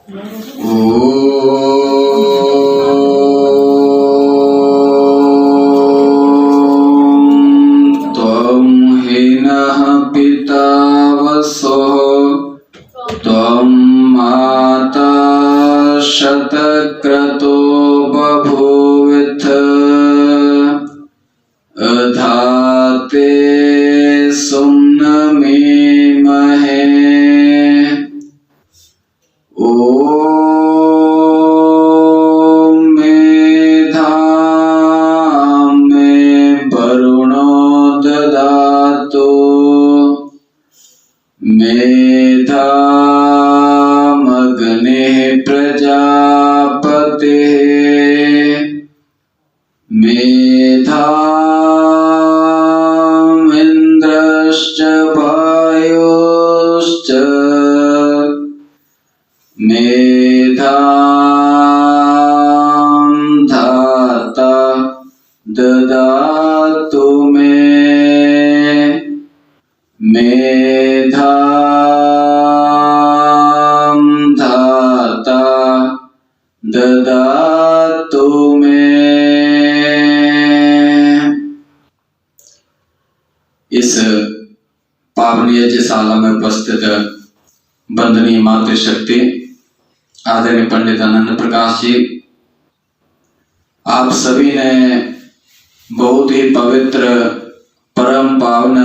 त्वं हीनः पिता वसुः त्वं माता शतक्रतो बभूविथ अधाते सुम्नमे महे मेधामग्निः प्रजापतिः मेधामिन्द्रश्च वायुश्च मेधां धाता ददातु मे मेधां धाता ददातु मे। इस पावन यज्ञशाला में उपस्थित वंदनीय मातृशक्ति आदरणीय पंडित आनंद प्रकाश जी, आप सभी ने बहुत ही पवित्र परम पावन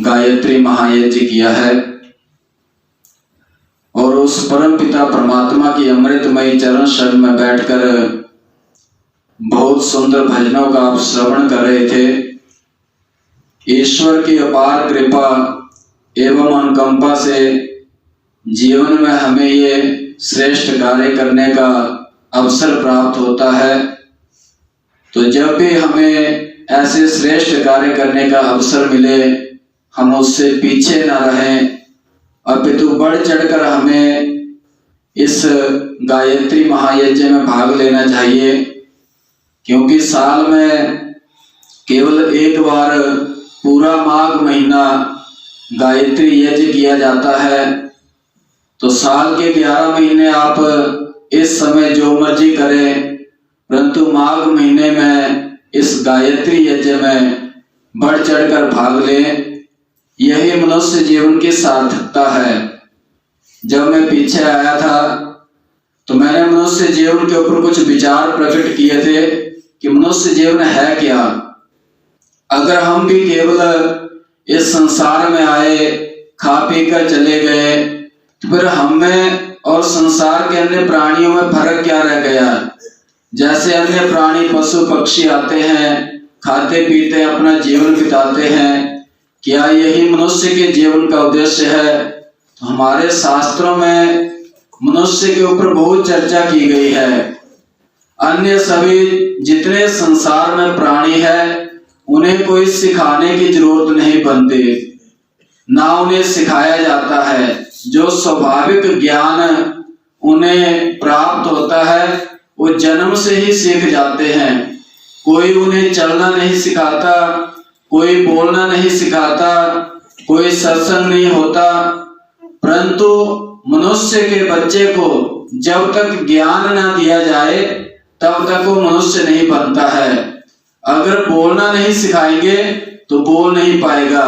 गायत्री महायज्ञ किया है और उस परम पिता परमात्मा की अमृतमयी चरण शरण में बैठकर बहुत सुंदर भजनों का आप श्रवण कर रहे थे। ईश्वर की अपार कृपा एवं अनुकंपा से जीवन में हमें ये श्रेष्ठ कार्य करने का अवसर प्राप्त होता है। तो जब भी हमें ऐसे श्रेष्ठ कार्य करने का अवसर मिले, हम उससे पीछे न रहें, अपितु बढ़ चढ़कर हमें इस गायत्री महायज्ञ में भाग लेना चाहिए, क्योंकि साल में केवल एक बार पूरा माघ महीना गायत्री यज्ञ किया जाता है। तो साल के 11 महीने आप इस समय जो मर्जी करें, परंतु माघ महीने में इस गायत्री यज्ञ में बढ़ चढ़कर भाग लें। यही मनुष्य जीवन की सार्थकता है। जब मैं पीछे आया था तो मैंने मनुष्य जीवन के ऊपर कुछ विचार प्रकट किए थे कि मनुष्य जीवन है क्या। अगर हम भी केवल इस संसार में आए, खा पी कर चले गए, तो फिर हम में और संसार के अन्य प्राणियों में फर्क क्या रह गया। जैसे अन्य प्राणी पशु पक्षी आते हैं, खाते पीते अपना जीवन बिताते हैं, क्या यही मनुष्य के जीवन का उद्देश्य है। तो हमारे शास्त्रों में मनुष्य के ऊपर बहुत चर्चा की गई है। अन्य सभी जितने संसार में प्राणी है, उन्हें कोई सिखाने की जरूरत नहीं बनती, ना उन्हें सिखाया जाता है। जो स्वाभाविक ज्ञान उन्हें प्राप्त होता है वो जन्म से ही सीख जाते हैं। कोई उन्हें चलना नहीं सिखाता, कोई बोलना नहीं सिखाता, कोई सत्संग नहीं होता, परंतु मनुष्य के बच्चे को जब तक ज्ञान न दिया जाए तब तक वो मनुष्य नहीं बनता है। अगर बोलना नहीं सिखाएंगे तो बोल नहीं पाएगा,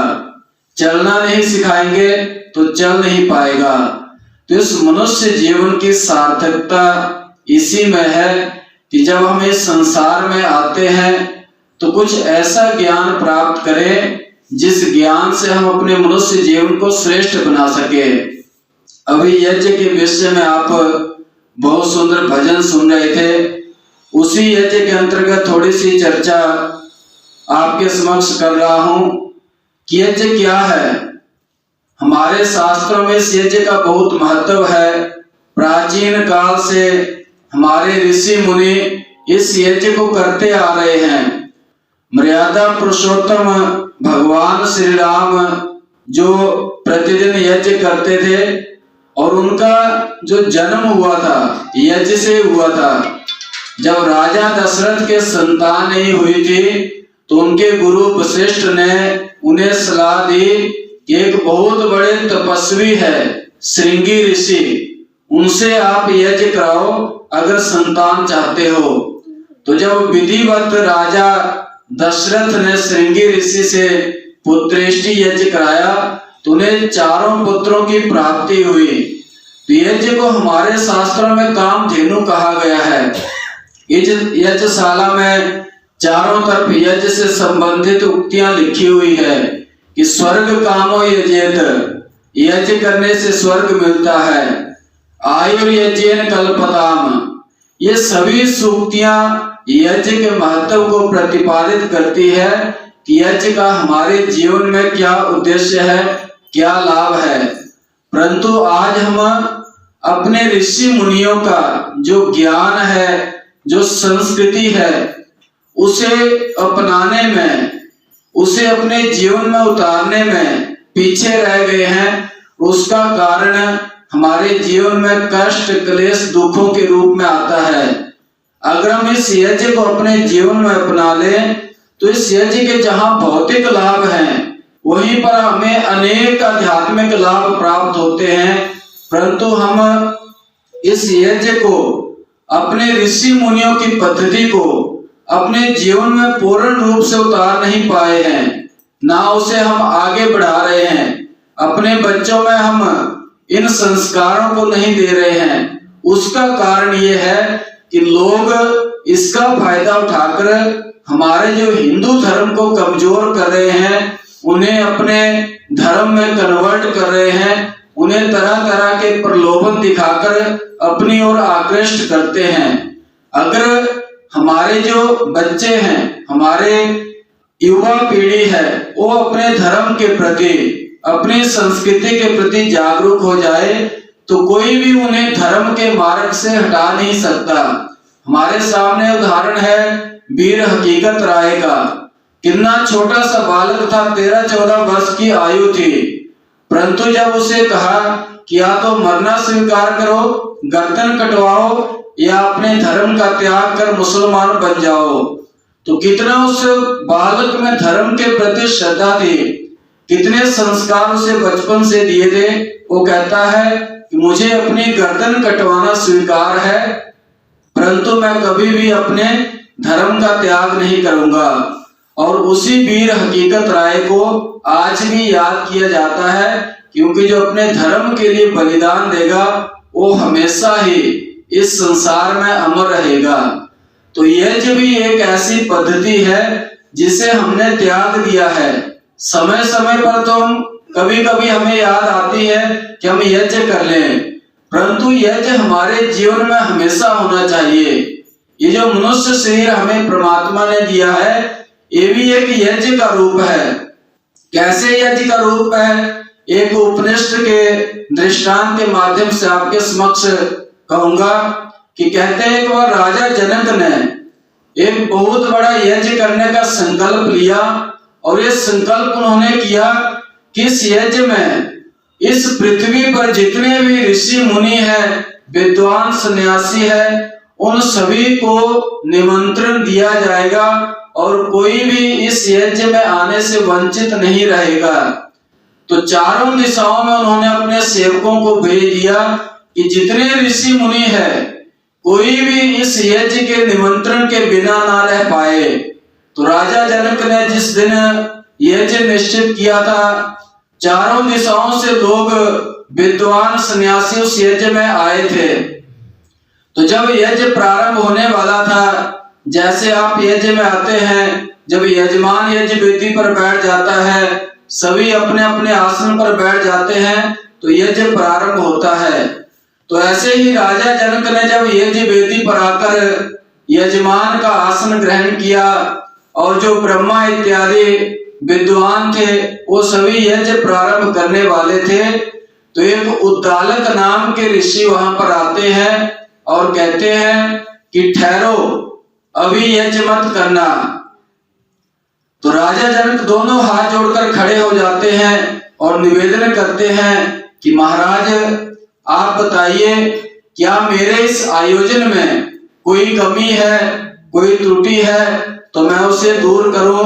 चलना नहीं सिखाएंगे तो चल नहीं पाएगा। तो इस मनुष्य जीवन की सार्थकता इसी में है कि जब हम इस संसार में आते हैं तो कुछ ऐसा ज्ञान प्राप्त करें जिस ज्ञान से हम अपने मनुष्य जीवन को श्रेष्ठ बना सके। अभी यज्ञ के विषय में आप बहुत सुंदर भजन सुन रहे थे, उसी यज्ञ के अंतर्गत थोड़ी सी चर्चा आपके समक्ष कर रहा हूं कि यज्ञ क्या है। हमारे शास्त्रों में इस यज्ञ का बहुत महत्व है। प्राचीन काल से हमारे ऋषि मुनि इस यज्ञ को करते आ रहे हैं। मर्यादा पुरुषोत्तम भगवान श्री राम जो प्रतिदिन यज्ञ करते थे और उनका जो जन्म हुआ था यज्ञ से हुआ था। जब राजा दशरथ के संतान नहीं हुई थी तो उनके गुरु वशिष्ठ ने उन्हें सलाह दी कि एक बहुत बड़े तपस्वी है श्रृंगी ऋषि, उनसे आप यज्ञ कराओ अगर संतान चाहते हो। तो जब विधिवत राजा दशरथ ने श्रृंगी ऋषि से पुत्रेष्टि यज्ञ कराया तो उन्हें 4 पुत्रों की प्राप्ति हुई। तो यज्ञ को हमारे शास्त्रों में कामधेनु कहा गया है। यज्ञशाला में चारों तरफ यज्ञ से संबंधित उक्तियां लिखी हुई है कि स्वर्ग कामो यजेत, यज्ञ करने से स्वर्ग मिलता है। आयुर्यज्ञेन कल्पताम, ये सभी सूक्तियां यज्ञ के महत्व को प्रतिपादित करती है कि यज्ञ का हमारे जीवन में क्या उद्देश्य है, क्या लाभ है। परंतु आज हम अपने ऋषि मुनियों का जो ज्ञान है, जो संस्कृति है, उसे अपनाने में, उसे अपने जीवन में उतारने में पीछे रह गए हैं। उसका कारण हमारे जीवन में कष्ट, क्लेश, दुखों के रूप में आता है। अगर हम इस यज्ञ को अपने जीवन में अपना लें तो इस यज्ञ के जहां भौतिक लाभ हैं वहीं पर हमें अनेक आध्यात्मिक लाभ प्राप्त होते हैं। परंतु हम इस यज्ञ को, अपने ऋषि मुनियों की पद्धति को अपने जीवन में पूर्ण रूप से उतार नहीं पाए हैं, ना उसे हम आगे बढ़ा रहे हैं। अपने बच्चों में हम इन संस्कारों को नहीं दे रहे हैं। उसका कारण ये है कि लोग इसका फायदा उठाकर हमारे जो हिंदू धर्म को कमजोर कर रहे हैं, उन्हें अपने धर्म में कन्वर्ट कर रहे हैं, उन्हें तरह तरह के प्रलोभन दिखाकर अपनी ओर आकृष्ट करते हैं। अगर हमारे जो बच्चे हैं, हमारे युवा पीढ़ी है, वो अपने धर्म के प्रति, अपनी संस्कृति के प्रति जागरूक हो जाए तो कोई भी उन्हें धर्म के मार्ग से हटा नहीं सकता। हमारे सामने उदाहरण है वीर हकीकत राय का। कितना छोटा सा बालक था, 13-14 वर्ष की आयु थी, परंतु जब उसे कहा कि या तो मरना स्वीकार करो, गर्दन कटवाओ, या अपने धर्म का त्याग कर मुसलमान बन जाओ, तो कितना उस बालक में धर्म के प्रति श्रद्धा थी, कितने संस्कार उसे बचपन से दिए थे। वो कहता है कि मुझे अपनी गर्दन कटवाना स्वीकार है, परंतु मैं कभी भी अपने धर्म का त्याग नहीं करूंगा। और उसी वीर हकीकत राय को आज भी याद किया जाता है, क्योंकि जो अपने धर्म के लिए बलिदान देगा वो हमेशा ही इस संसार में अमर रहेगा। तो यज्ञ भी एक ऐसी पद्धति है जिसे हमने त्याग दिया है। समय समय पर तो कभी कभी हमें याद आती है कि हम यज्ञ कर लें, परंतु यज्ञ हमारे जीवन में हमेशा होना चाहिए। ये जो मनुष्य शरीर हमें परमात्मा ने दिया है, ये भी एक यज्ञ का रूप है। कैसे यज्ञ का रूप है, एक उपनिषद के दृष्टांत के माध्यम से आपके समक्ष कहूंगा कि कहते हैं एक बार राजा जनक ने एक बहुत बड़ा यज्ञ करने का संकल्प लिया, और ये संकल्प उन्होंने किया कि इस यज्ञ में इस पृथ्वी पर जितने भी ऋषि मुनि हैं, विद्वान सन्यासी है, उन सभी को निमंत्रण दिया जाएगा और कोई भी इस यज्ञ में आने से वंचित नहीं रहेगा। तो चारों दिशाओं में उन्होंने अपने सेवकों को भेज दिया कि जितने ऋषि मुनि है, कोई भी इस यज्ञ के निमंत्रण के बिना ना रह पाए। तो राजा जनक ने जिस दिन यज्ञ निश्चित किया था, चारों दिशाओं से लोग विद्वान सन्यासी उस यज्ञ में आए थे। तो जब यज्ञ प्रारंभ होने वाला था, जैसे आप यज्ञ में आते हैं, जब यजमान यज्ञ वेदी पर बैठ जाता है, सभी अपने अपने आसन पर बैठ जाते हैं, तो यज्ञ प्रारंभ होता है। तो ऐसे ही राजा जनक ने जब यज्ञ वेदी पर आकर यजमान का आसन ग्रहण किया, और जो ब्रह्मा इत्यादि विद्वान थे वो सभी यज्ञ प्रारंभ करने वाले थे, तो एक उद्दालक नाम के ऋषि वहां पर आते हैं और कहते हैं कि ठहरो, अभी यज्ञ मत करना। तो राजा जनक दोनों हाथ जोड़कर खड़े हो जाते हैं और निवेदन करते हैं कि महाराज आप बताइए, क्या मेरे इस आयोजन में कोई कमी है, कोई त्रुटि है तो मैं उसे दूर करूं,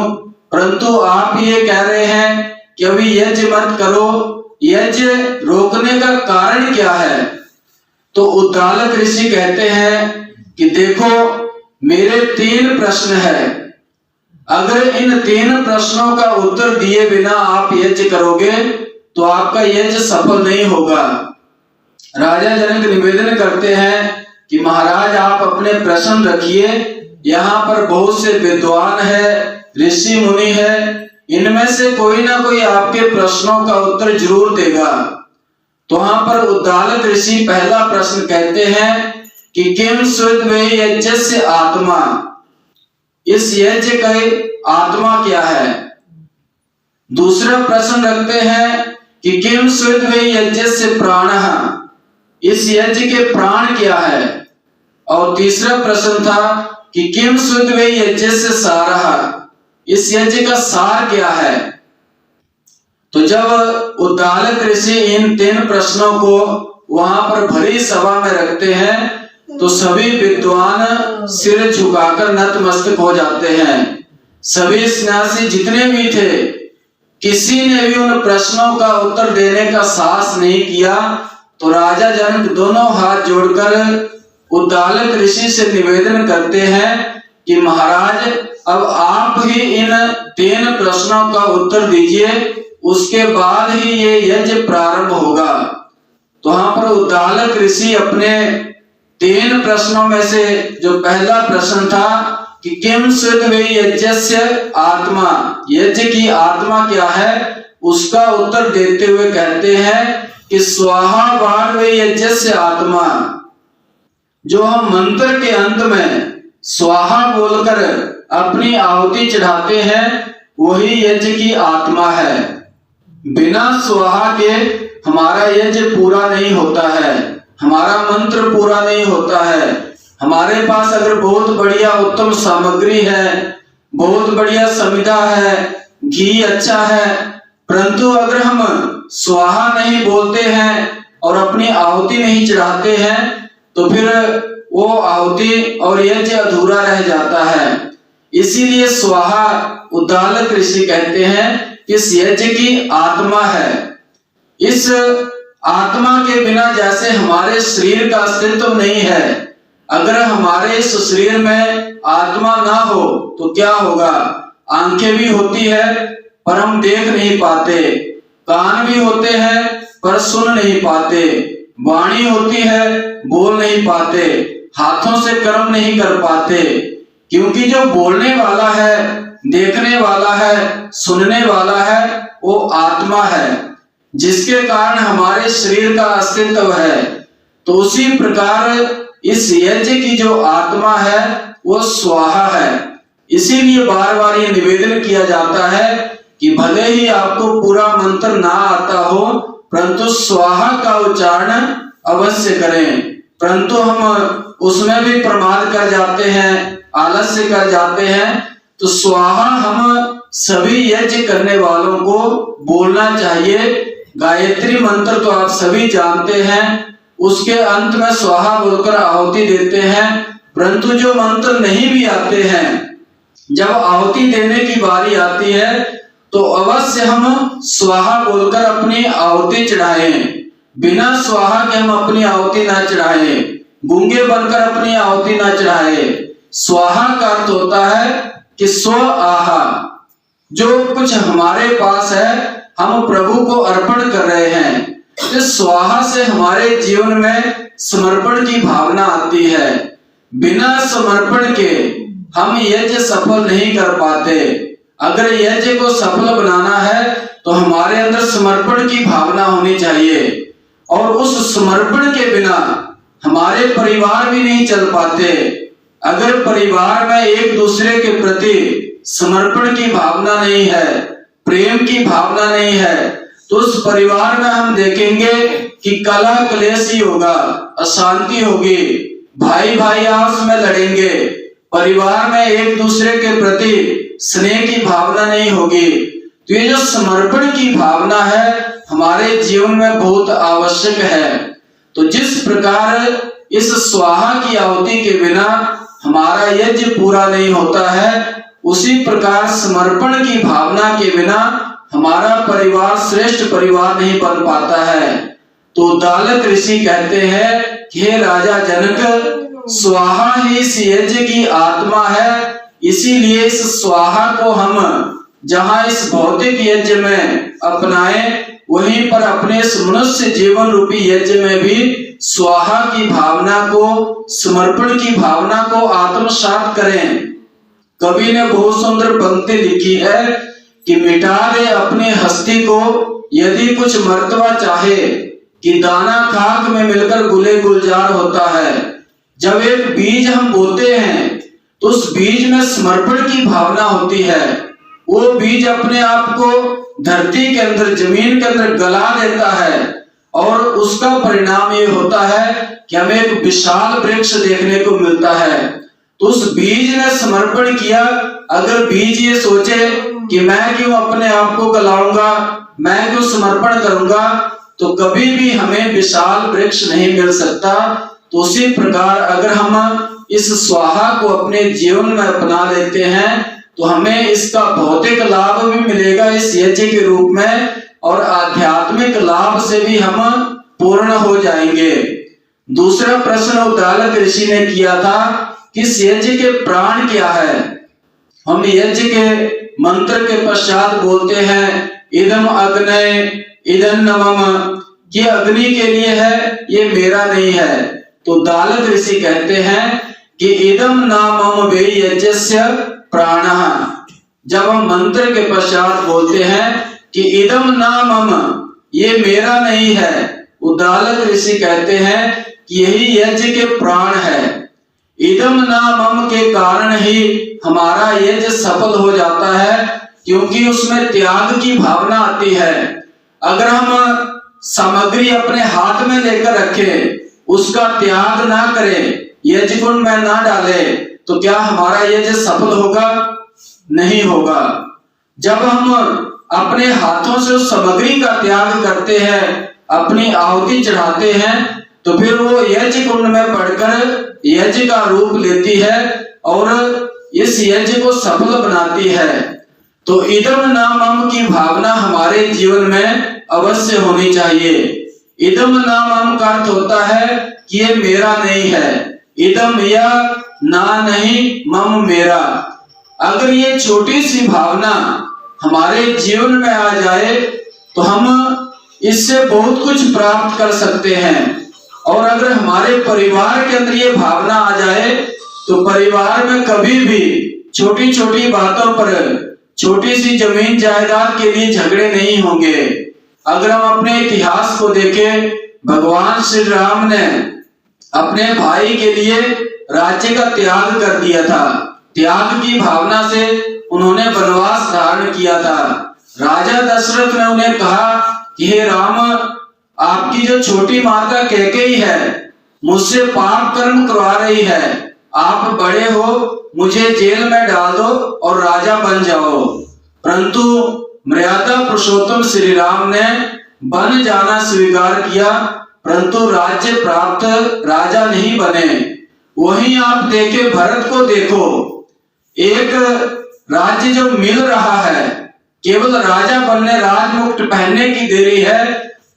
परंतु आप ये कह रहे हैं कि अभी यज्ञ मत करो, यज्ञ रोकने का कारण क्या है? तो उद्दालक ऋषि कहते हैं कि देखो, मेरे 3 प्रश्न है, अगर इन 3 प्रश्नों का उत्तर दिए बिना आप यज्ञ करोगे तो आपका यज्ञ सफल नहीं होगा। राजा जनक निवेदन करते हैं कि महाराज आप अपने प्रश्न रखिए, यहाँ पर बहुत से विद्वान है, ऋषि मुनि है, इनमें से कोई ना कोई आपके प्रश्नों का उत्तर जरूर देगा। तो वहां पर उद्दालक ऋषि पहला प्रश्न कहते हैं कि किम सुद्वे यज्ञस्य आत्मा, इस यज्ञ का आत्मा क्या है। दूसरा प्रश्न रखते हैं कि किम सुद्वे यज्ञस्य प्राणः, इस यज्ञ के प्राण क्या है। और तीसरा प्रश्न था कि किम सुद्वे यज्ञस्य सारः, इस यज्ञ का सार क्या है। तो जब उद्दालक ऋषि इन 3 प्रश्नों को वहां पर भरी सभा में रखते हैं तो सभी विद्वान सिर झुकाकर नतमस्तक हो जाते हैं। सभी सन्यासी जितने भी थे, किसी ने भी उन प्रश्नों का उत्तर देने का साहस नहीं किया। तो राजा जनक दोनों हाथ जोड़कर उद्दालक ऋषि से निवेदन करते हैं कि महाराज अब आप ही इन 3 प्रश्नों का उत्तर दीजिए, उसके बाद ही ये यज्ञ प्रारंभ होगा। तो वहां पर उद्दालक ऋषि अपने 3 प्रश्नों में से जो पहला प्रश्न था कि किम सुद्वे यज्ञस्य आत्मा, यज्ञ की आत्मा क्या है, उसका उत्तर देते हुए कहते हैं कि स्वाहा वार्वे यज्ञस्य आत्मा, जो हम मंत्र के अंत में स्वाहा बोलकर अपनी आहुति चढ़ाते हैं वही यज्ञ की आत्मा है। बिना स्वाहा के हमारा यज्ञ पूरा नहीं होता है, हमारा मंत्र पूरा नहीं होता है। हमारे पास अगर बहुत बढ़िया उत्तम सामग्री है, बहुत बढ़िया समिधा है, घी अच्छा है, परंतु अगर हम स्वाहा नहीं बोलते हैं और अपनी आहुति नहीं चढ़ाते हैं तो फिर वो आहुति और यज्ञ अधूरा रह जाता है। इसीलिए स्वाहा उद्दालक ऋषि कहते हैं इस यज्ञ की आत्मा है। इस आत्मा के बिना जैसे हमारे शरीर का अस्तित्व नहीं है, अगर हमारे इस शरीर में आत्मा ना हो तो क्या होगा। आंखें भी होती है पर हम देख नहीं पाते, कान भी होते हैं पर सुन नहीं पाते, वाणी होती है बोल नहीं पाते, हाथों से कर्म नहीं कर पाते, क्योंकि जो बोलने वाला है, देखने वाला है, सुनने वाला है वो आत्मा है, जिसके कारण हमारे शरीर का अस्तित्व है। तो उसी प्रकार इस यज्ञ की जो आत्मा है वो स्वाहा है। इसीलिए बार बार ये निवेदन किया जाता है कि भले ही आपको पूरा मंत्र ना आता हो परंतु स्वाहा का उच्चारण अवश्य करें। परंतु हम उसमें भी प्रमाद कर जाते हैं, आलस्य कर जाते हैं। तो स्वाहा हम सभी यज्ञ करने वालों को बोलना चाहिए। गायत्री मंत्र तो आप सभी जानते हैं, उसके अंत में स्वाहा बोलकर आहुति देते हैं। परंतु जो मंत्र नहीं भी आते हैं, जब आहुति देने की बारी आती है तो अवश्य हम स्वाहा बोलकर अपनी आहुति चढ़ाएं। बिना स्वाहा के हम अपनी आहुति ना चढ़ाएं, गूंगे बनकर अपनी आहुति ना चढ़ाएं। स्वाहा का अर्थ होता है कि स्व आहा, जो कुछ हमारे पास है हम प्रभु को अर्पण कर रहे हैं। तो स्वाहा से हमारे जीवन में समर्पण की भावना आती है। बिना समर्पण के हम यज्ञ सफल नहीं कर पाते। अगर यज्ञ को सफल बनाना है तो हमारे अंदर समर्पण की भावना होनी चाहिए, और उस समर्पण के बिना हमारे परिवार भी नहीं चल पाते। अगर परिवार में एक दूसरे के प्रति समर्पण की भावना नहीं है, प्रेम की भावना नहीं है, तो उस परिवार में हम देखेंगे कि कलह क्लेश ही होगा, अशांति होगी, भाई भाई आपस में लड़ेंगे, परिवार में एक दूसरे के प्रति स्नेह की भावना नहीं होगी। तो ये जो समर्पण की भावना है हमारे जीवन में बहुत आवश्यक है। तो जिस प्रकार इस स्वाहा की आहुति के बिना हमारा यज्ञ पूरा नहीं होता है, उसी प्रकार समर्पण की भावना के बिना हमारा परिवार श्रेष्ठ परिवार नहीं बन पाता है। तो उद्दालक ऋषि कहते हैं कि हे राजा जनक, स्वाहा ही इस यज्ञ की आत्मा है, इसीलिए इस स्वाहा को हम जहाँ इस भौतिक यज्ञ में अपनाएं, वहीं पर अपने इस मनुष्य जीवन रूपी यज्ञ में भी स्वाहा की भावना को, समर्पण की भावना को आत्मसात करें। कवि ने बहुत सुंदर पंक्ति लिखी है कि मिटा दे अपनी हस्ती को यदि कुछ मर्तबा चाहे, कि दाना खाक में मिलकर गुले गुलजार होता है। जब एक बीज हम बोते हैं तो उस बीज में समर्पण की भावना होती है। वो बीज अपने आप को धरती के अंदर, जमीन के अंदर गला देता है और उसका परिणाम ये होता है कि हमें एक विशाल वृक्ष देखने को मिलता है। तो उस बीज ने समर्पण किया। अगर बीज ये सोचे कि मैं क्यों अपने आप को गलाऊंगा, मैं क्यों समर्पण करूंगा, तो कभी भी हमें विशाल वृक्ष नहीं मिल सकता। तो उसी प्रकार अगर हम इस स्वाहा को अपने जीवन में अपना लेते हैं तो हमें इसका भौतिक लाभ भी मिलेगा इस यज्ञ के रूप में, और आध्यात्मिक लाभ से भी हम पूर्ण हो जाएंगे। दूसरा प्रश्न उद्दालक ऋषि ने किया था कि इस यज्ञ के प्राण क्या है। हम यज्ञ के मंत्र के पश्चात बोलते हैं इदम अग्नये इदं नमः, ये अग्नि के लिए है, ये मेरा नहीं है। तो उद्दालक ऋषि कहते हैं कि इदम नामम वे यज्ञस्य प्राणः। जब हम मंत्र के पश्चात बोलते हैं कि इदम नामम, ये मेरा नहीं है, उद्दालक ऋषि कहते हैं कि यही यज्ञ के प्राण है। इदम नामम के कारण ही हमारा यज्ञ सफल हो जाता है, क्योंकि उसमें त्याग की भावना आती है। अगर हम सामग्री अपने हाथ में लेकर रखें, उसका त्याग ना करें, यज्ञ कुंड में ना डाले, तो क्या हमारा यज्ञ सफल होगा? नहीं होगा। जब हम अपने हाथों से उस सामग्री का त्याग करते हैं, अपनी आहुति चढ़ाते हैं, तो फिर वो यज्ञ कुंड में पड़कर यज्ञ का रूप लेती है और इस यज्ञ को सफल बनाती है। तो इदम नामम की भावना हमारे जीवन में अवश्य होनी चाहिए। इदम नामम का अर्थ होता है कि ये मेरा नहीं है। इदम या ना नहीं, मम मेरा। अगर ये छोटी सी भावना हमारे जीवन में आ जाए तो हम इससे बहुत कुछ प्राप्त कर सकते हैं। और अगर हमारे परिवार के अंदर ये भावना आ जाए तो परिवार में कभी भी छोटी छोटी बातों पर, छोटी सी जमीन जायदाद के लिए झगड़े नहीं होंगे। अगर हम अपने इतिहास को देखें, भगवान श्री राम ने अपने भाई के लिए राज्य का त्याग कर दिया था। त्याग की भावना से उन्होंने वनवास धारण किया था। राजा दशरथ ने उन्हें कहा कि हे राम, आपकी जो छोटी माता कैकेयी है मुझसे पाप कर्म करवा रही है, आप बड़े हो, मुझे जेल में डाल दो और राजा बन जाओ। परंतु मर्यादा पुरुषोत्तम श्री राम ने बन जाना स्वीकार किया, परंतु राज्य प्राप्त राजा नहीं बने। वहीं आप देखे, भरत को देखो, एक राज्य जो मिल रहा है, केवल राजा बनने, राजमुकुट पहनने की देरी है,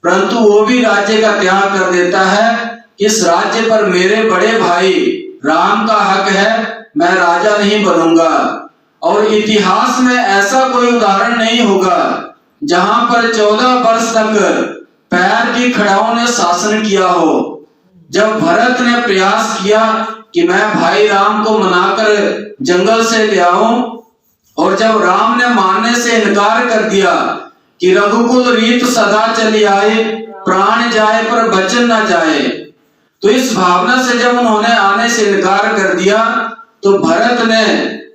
परंतु वो भी राज्य का त्याग कर देता है कि इस राज्य पर मेरे बड़े भाई राम का हक है, मैं राजा नहीं बनूंगा। और इतिहास में ऐसा कोई उदाहरण नहीं होगा जहां पर 14 वर्ष तक पैर की खड़ाओं ने शासन किया हो। जब भरत ने प्रयास किया कि मैं भाई राम को मनाकर जंगल से ले आऊं, और जब राम ने मानने से इनकार कर दिया कि रघुकुल रीत सदा चली आए, प्राण जाए पर बचन न जाए, तो इस भावना से जब उन्होंने आने से इनकार कर दिया तो भरत ने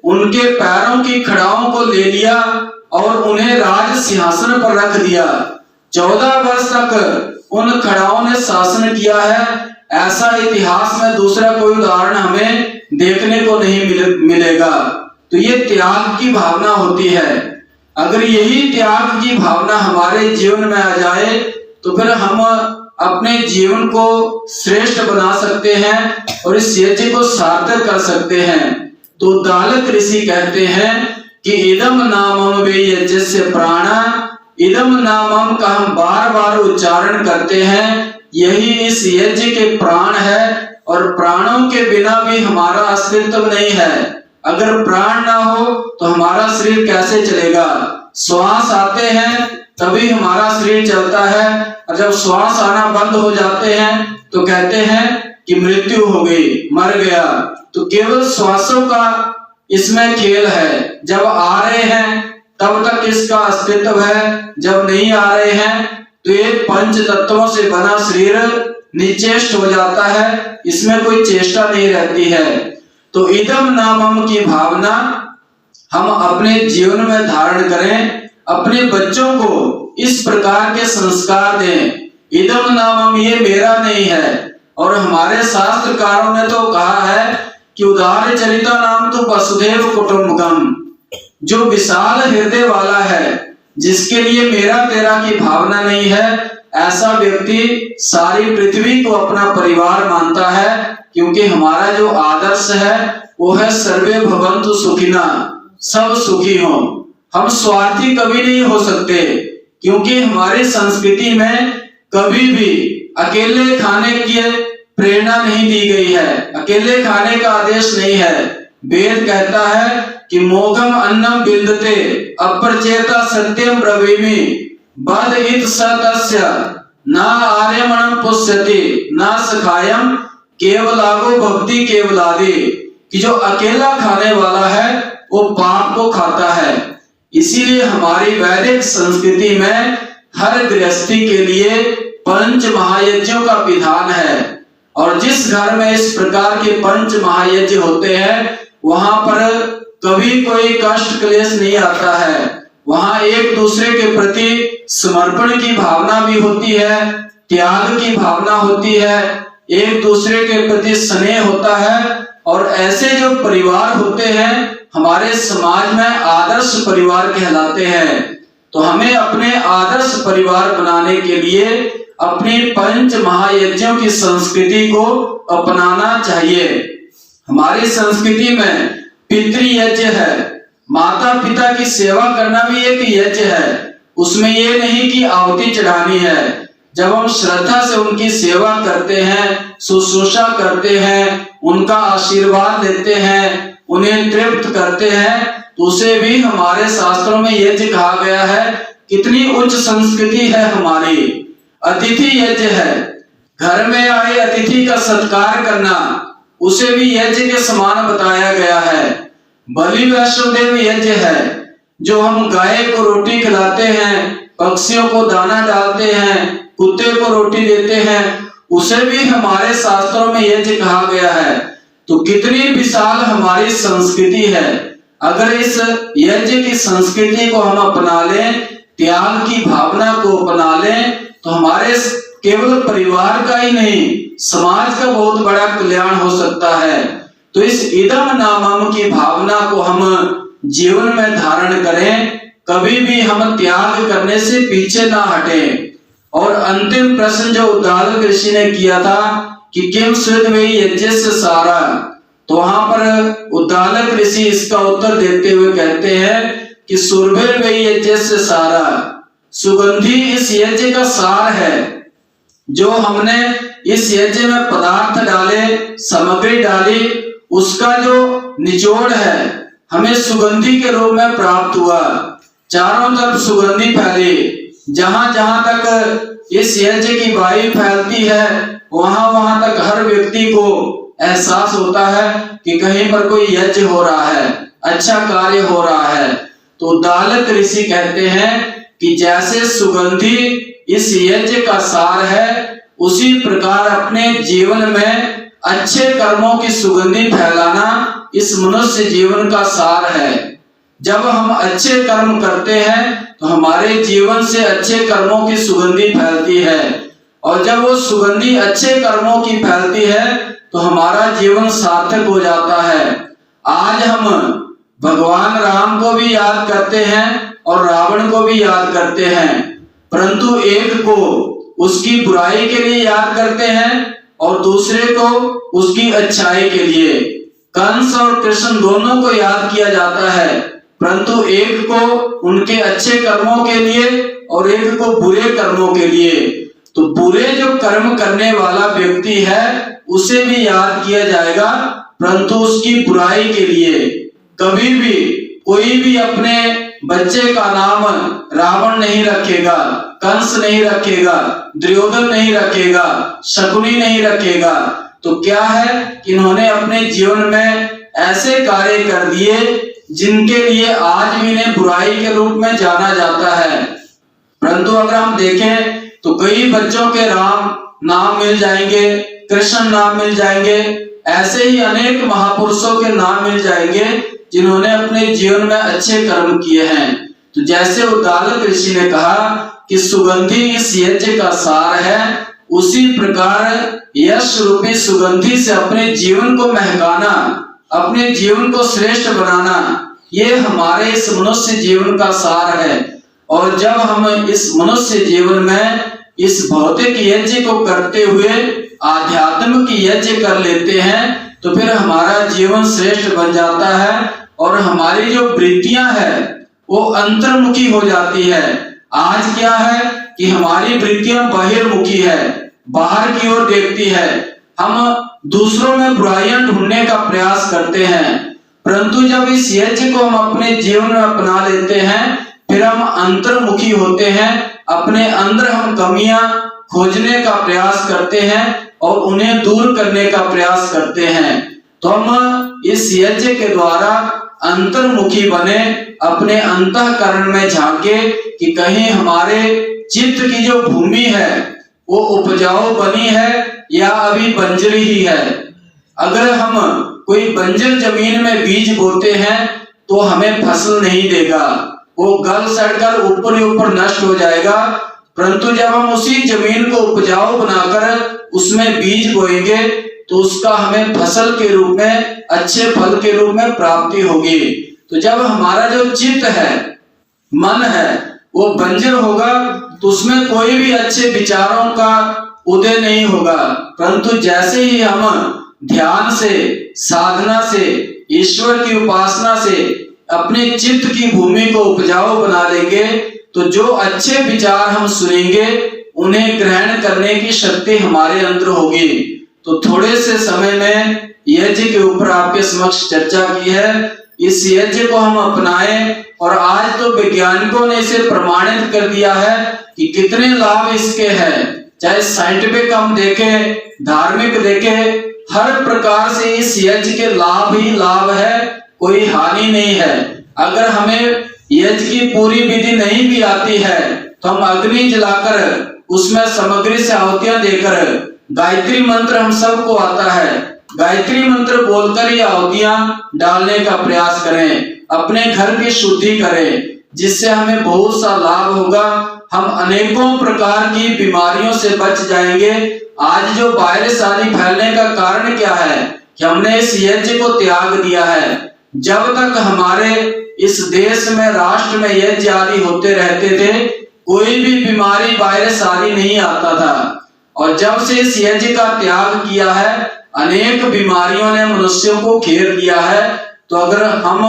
उनके पैरों की खड़ाओं को ले लिया और उन्हें राज सिंहासन पर रख दिया। 14 वर्ष तक उन खड़ाओं ने शासन किया है। ऐसा इतिहास में दूसरा कोई उदाहरण हमें देखने को नहीं मिलेगा। तो ये त्याग की भावना होती है। अगर यही त्याग की भावना हमारे जीवन में आ जाए तो फिर हम अपने जीवन को श्रेष्ठ बना सकते हैं और इस यज्ञ को सार्थक कर सकते हैं। तो उद्दालक ऋषि कहते हैं कि इदम नामम वे यज्ञस्य प्राणा। इदम नामम का हम बार बार उच्चारण करते हैं। यही इस यज्ञ के प्राण है, और प्राणों के बिना भी हमारा अस्तित्व नहीं है। अगर प्राण ना हो तो हमारा शरीर कैसे चलेगा? श्वास आते हैं तभी हमारा शरीर चलता है, और जब श्वास आना बंद हो जाते हैं तो कहते हैं कि मृत्यु हो गई, मर गया। तो केवल श्वासों का इसमें खेल है। जब आ रहे हैं तब तक इसका अस्तित्व है, जब नहीं आ रहे हैं तो ये पंच तत्वों से बना शरीर निश्चेष्ट हो जाता है, इसमें कोई चेष्टा नहीं रहती है। तो इदम नामम की भावना हम अपने जीवन में धारण करें, अपने बच्चों को इस प्रकार के संस्कार दें। इदम नामम, ये मेरा नहीं है। और हमारे शास्त्रकारों ने तो कहा है कि उदार चरिता नाम तो वसुधैव कुटुंबकम, जो विशाल हृदय वाला है, जिसके लिए मेरा तेरा की भावना नहीं है, ऐसा व्यक्ति सारी पृथ्वी को अपना परिवार मानता है। क्योंकि हमारा जो आदर्श है वो है सर्वे भवन्तु सुखिना, सब सुखी हो। हम स्वार्थी कभी नहीं हो सकते, क्योंकि हमारी संस्कृति में कभी भी अकेले खाने की प्रेरणा नहीं दी गई है, अकेले खाने का आदेश नहीं है। वेद कहता है कि मोघम अन्नम विन्दते अप्रचेता सत्यम ब्रवीमि बद इत सतस्य न आर्यमणम पुष्यति न सखायम केवलागो भक्ति केवलादि, कि जो अकेला खाने वाला है वो पाप को खाता है। इसीलिए हमारी वैदिक संस्कृति में हर गृहस्थी के लिए पंच महायज्ञों का विधान है। और जिस घर में इस प्रकार के पंच महायज्ञ होते हैं वहां पर कभी कोई कष्ट क्लेश नहीं आता है। वहां एक दूसरे के प्रति समर्पण की भावना भी होती है, त्याग की भावना होती है, एक दूसरे के प्रति स्नेह होता है। और ऐसे जो परिवार होते हैं हमारे समाज में आदर्श परिवार कहलाते हैं। तो हमें अपने आदर्श परिवार बनाने के लिए अपनी पंच महायज्ञों की संस्कृति को अपनाना चाहिए। हमारी संस्कृति में पितृयज्ञ है, माता पिता की सेवा करना भी एक यज्ञ है। उसमें ये नहीं कि आहुति चढ़ानी है। जब हम श्रद्धा से उनकी सेवा करते हैं, शुश्रूषा करते हैं, उनका आशीर्वाद लेते हैं, उन्हें तृप्त करते हैं, तो उसे भी हमारे शास्त्रों में यज्ञ कहा गया है। कितनी उच्च संस्कृति है हमारी। अतिथि यज्ञ है, घर में आए अतिथि का सत्कार करना, उसे भी यज्ञ के समान बताया गया है। बलि वैष्णोदेव यज्ञ है, जो हम गाय को रोटी खिलाते हैं, पक्षियों को दाना डालते हैं, कुत्ते को रोटी देते हैं, उसे भी हमारे शास्त्रों में यज्ञ कहा गया है। तो कितनी विशाल हमारी संस्कृति है। अगर इस यज्ञ की संस्कृति को हम अपना लें, त्याग की भावना को अपना लें, तो हमारे केवल परिवार का ही नहीं समाज का बहुत बड़ा कल्याण हो सकता है। तो इस इदम नामम की भावना को हम जीवन में धारण करें, कभी भी हम त्याग करने से पीछे ना हटें। और अंतिम प्रश्न जो उद्दालक ऋषि ने किया था कि किम स्वेद में यज्ञ से सारा, तो वहां पर उद्दालक ऋषि इसका उत्तर देते हुए कहते हैं कि सुरभिर में यज्ञ से सारा, सुगंधी इस यज्ञ का सार है। जो हमने इस यज्ञ में पदार्थ डाले, सामग्री डाली, उसका जो निचोड़ है हमें सुगंधी के रूप में प्राप्त हुआ। चारों तरफ सुगंधी फैली, जहां जहां तक इस यज्ञ की वायु फैलती है वहां वहां तक हर व्यक्ति को एहसास होता है कि कहीं पर कोई यज्ञ हो रहा है, अच्छा कार्य हो रहा है। तो उद्दालक ऋषि कहते हैं कि जैसे सुगंधी इस यज्ञ का सार है, उसी प्रकार अपने जीवन में अच्छे कर्मों की सुगंधी फैलाना इस मनुष्य जीवन का सार है। जब हम अच्छे कर्म करते हैं तो हमारे जीवन से अच्छे कर्मों की सुगंधी फैलती है, और जब वो सुगंधी अच्छे कर्मों की फैलती है तो हमारा जीवन सार्थक हो जाता है। आज हम भगवान राम को भी याद करते हैं और रावण को भी याद करते हैं, परंतु एक को उसकी बुराई के लिए याद करते हैं और दूसरे को उसकी अच्छाई के लिए। कंस और कृष्ण दोनों को याद किया जाता है, परंतु एक को उनके अच्छे कर्मों के लिए और एक को बुरे कर्मों के लिए। तो बुरे जो कर्म करने वाला व्यक्ति है उसे भी याद किया जाएगा, परंतु उसकी बुराई के लिए कभी भी कोई भी अपने बच्चे का नाम रावण नहीं रखेगा, कंस नहीं रखेगा, दुर्योधन नहीं रखेगा, शकुनी नहीं रखेगा। तो क्या है कि इन्होंने अपने जीवन में ऐसे कार्य कर दिए जिनके लिए आज भी इन्हें बुराई के रूप में जाना जाता है। परंतु अगर हम देखें तो कई बच्चों के राम नाम मिल जाएंगे, कृष्ण नाम मिल जाएंगे, ऐसे ही अनेक महापुरुषों के नाम मिल जाएंगे जिन्होंने अपने जीवन में अच्छे कर्म किए हैं। तो जैसे उद्दालक ऋषि ने कहा कि सुगंधि इस यज्ञ का सार है, उसी प्रकार यश रूपी सुगंधि से अपने जीवन को महकाना, अपने जीवन को श्रेष्ठ बनाना, ये हमारे इस मनुष्य जीवन का सार है। और जब हम इस मनुष्य जीवन में इस भौतिक यज्ञ को करते हुए आध्यात्म की यज्ञ कर लेते हैं तो फिर हमारा जीवन श्रेष्ठ बन जाता है और हमारी जो वृत्तियां है वो अंतर्मुखी हो जाती है। आज क्या है कि हमारी वृत्तियां बहिर्मुखी है, बाहर की ओर देखती है, हम दूसरों में बुराइयां ढूंढने का प्रयास करते हैं। परंतु जब इस यज्ञ को हम अपने जीवन में अपना लेते हैं फिर हम अंतर्मुखी होते हैं, अपने अंदर हम कमियां खोजने का प्रयास करते हैं और उन्हें दूर करने का प्रयास करते हैं। तो हम इस यज्ञ के द्वारा अंतर्मुखी बने, अपने अंतःकरण में झांके कि कहीं हमारे चित्त की जो भूमि है वो उपजाऊ बनी है या अभी बंजरी ही है। अगर हम कोई बंजर जमीन में बीज बोते हैं तो हमें फसल नहीं देगा, वो गल सड़कर ऊपर ही ऊपर नष्ट हो जाएगा। परंतु जब हम उसी जमीन को उपजाऊ बनाकर उसमें बीज बोएंगे तो उसका हमें फसल के रूप में, अच्छे फल के रूप में प्राप्ति होगी। तो जब हमारा जो चित्त है, मन है, वो बंजर होगा तो उसमें कोई भी अच्छे विचारों का उदय नहीं होगा। परंतु जैसे ही हम ध्यान से, साधना से, ईश्वर की उपासना से अपने चित्त की भूमि को उपजाऊ बना लेंगे तो जो अच्छे विचार हम सुनेंगे उन्हें ग्रहण करने की शक्ति हमारे अंदर होगी। तो थोड़े से समय में यज्ञ के ऊपर आपके समक्ष चर्चा की है, इस यज्ञ को हम अपनाएं। और आज तो वैज्ञानिकों ने इसे प्रमाणित कर दिया है कि कितने लाभ इसके हैं, चाहे साइंटिफिक हम देखें, धार्मिक देखें, हर प्रकार से इस यज्ञ के लाभ ही लाभ है, कोई हानि नहीं है। अगर हमें यज्ञ की पूरी विधि नहीं भी आती है तो हम अग्नि जलाकर उसमें सामग्री से आहुतियां देकर, गायत्री मंत्र हम सबको आता है, गायत्री मंत्र बोलकर ही आहुतियां डालने का प्रयास करें, अपने घर की शुद्धि करें, जिससे हमें बहुत सा लाभ होगा। हम अनेकों प्रकार की बीमारियों से बच जाएंगे। आज जो वायरस आदि फैलने का कारण क्या है कि हमने इस यज्ञ को त्याग दिया है। जब तक हमारे इस देश में, राष्ट्र में यज्ञ आदि होते रहते थे, कोई भी बीमारी, वायरस आदि नहीं आता था। और जब से इस यज्ञ का त्याग किया है, अनेक बीमारियों ने मनुष्यों को घेर लिया है। तो अगर हम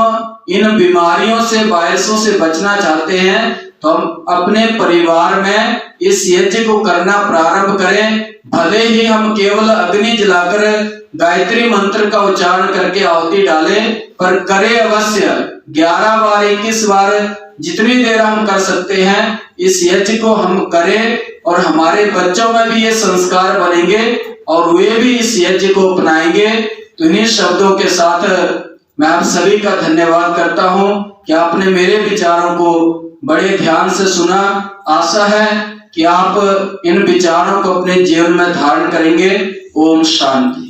इन बीमारियों से, वायरसों से बचना चाहते हैं तो हम अपने परिवार में इस यज्ञ को करना प्रारंभ करें। भले ही हम केवल अग्नि जलाकर गायत्री मंत्र का उच्चारण करके आहुति डालें, पर करें अवश्य। 11 बार, 21 बार, जितनी देर हम कर सकते हैं इस यज्ञ को हम करें और हमारे बच्चों में भी ये संस्कार बनेंगे और वे भी इस यज्ञ को अपनाएंगे। तो इन्हीं शब्दों के साथ मैं आप सभी का धन्यवाद करता हूं कि आपने मेरे विचारों को बड़े ध्यान से सुना। आशा है कि आप इन विचारों को अपने जीवन में धारण करेंगे। ओम शांति।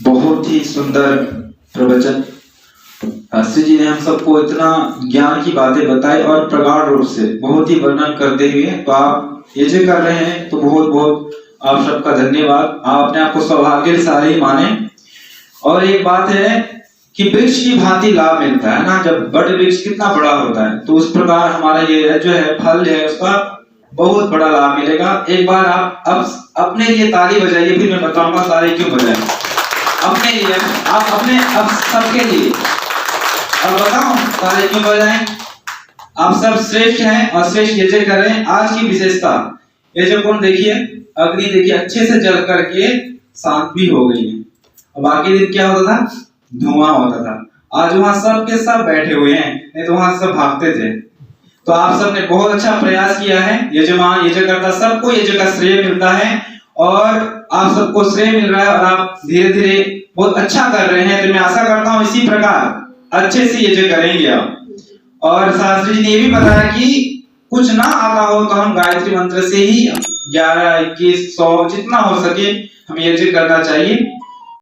बहुत ही सुंदर प्रवचन। श्री जी ने हम सबको इतना ज्ञान की बातें बताई और प्रगाढ़ रूप से बहुत ही वर्णन करते हुए। तो आप ये जो कर रहे हैं तो बहुत बहुत आप सबका धन्यवाद। आप अपने आप को सौभाग्यशाली माने। और एक बात है कि वृक्ष की भांति लाभ मिलता है ना, जब बड़े वृक्ष कितना बड़ा होता है तो उस प्रकार हमारा ये जो है फल है उसका बहुत बड़ा लाभ मिलेगा। एक बार आप अब अपने लिए ताली बजाइए, फिर मैं बताऊंगा ताली क्यों बजाएं। अपने लिए, आप अपने, अब सबके लिए अब बताओ ताली क्यों बजाएं? आप सब श्रेष्ठ हैं और श्रेष्ठ यज्ञ कर रहे हैं। आज की विशेषता यज्ञ कुंड देखिए, अग्नि देखिए अच्छे से जल करके शांत भी हो गई है। और बाकी दिन क्या होता था? धुआं होता था। आज वहां सब के सब बैठे हुए हैं, नहीं तो वहां सब भागते थे। तो आप सब ने बहुत अच्छा प्रयास किया है। यजमान यज्ञकर्ता सबको यज्ञ का श्रेय मिलता है और आप सबको श्रेय मिल रहा है और आप धीरे धीरे बहुत अच्छा कर रहे हैं। तो मैं आशा करता हूँ इसी प्रकार अच्छे से यज्ञ करेंगे आप। और शास्त्री जी ने ये भी बताया कि कुछ ना आता हो तो हम गायत्री मंत्र से ही 11, 21, 100 जितना हो सके हमें यज्ञ करना चाहिए।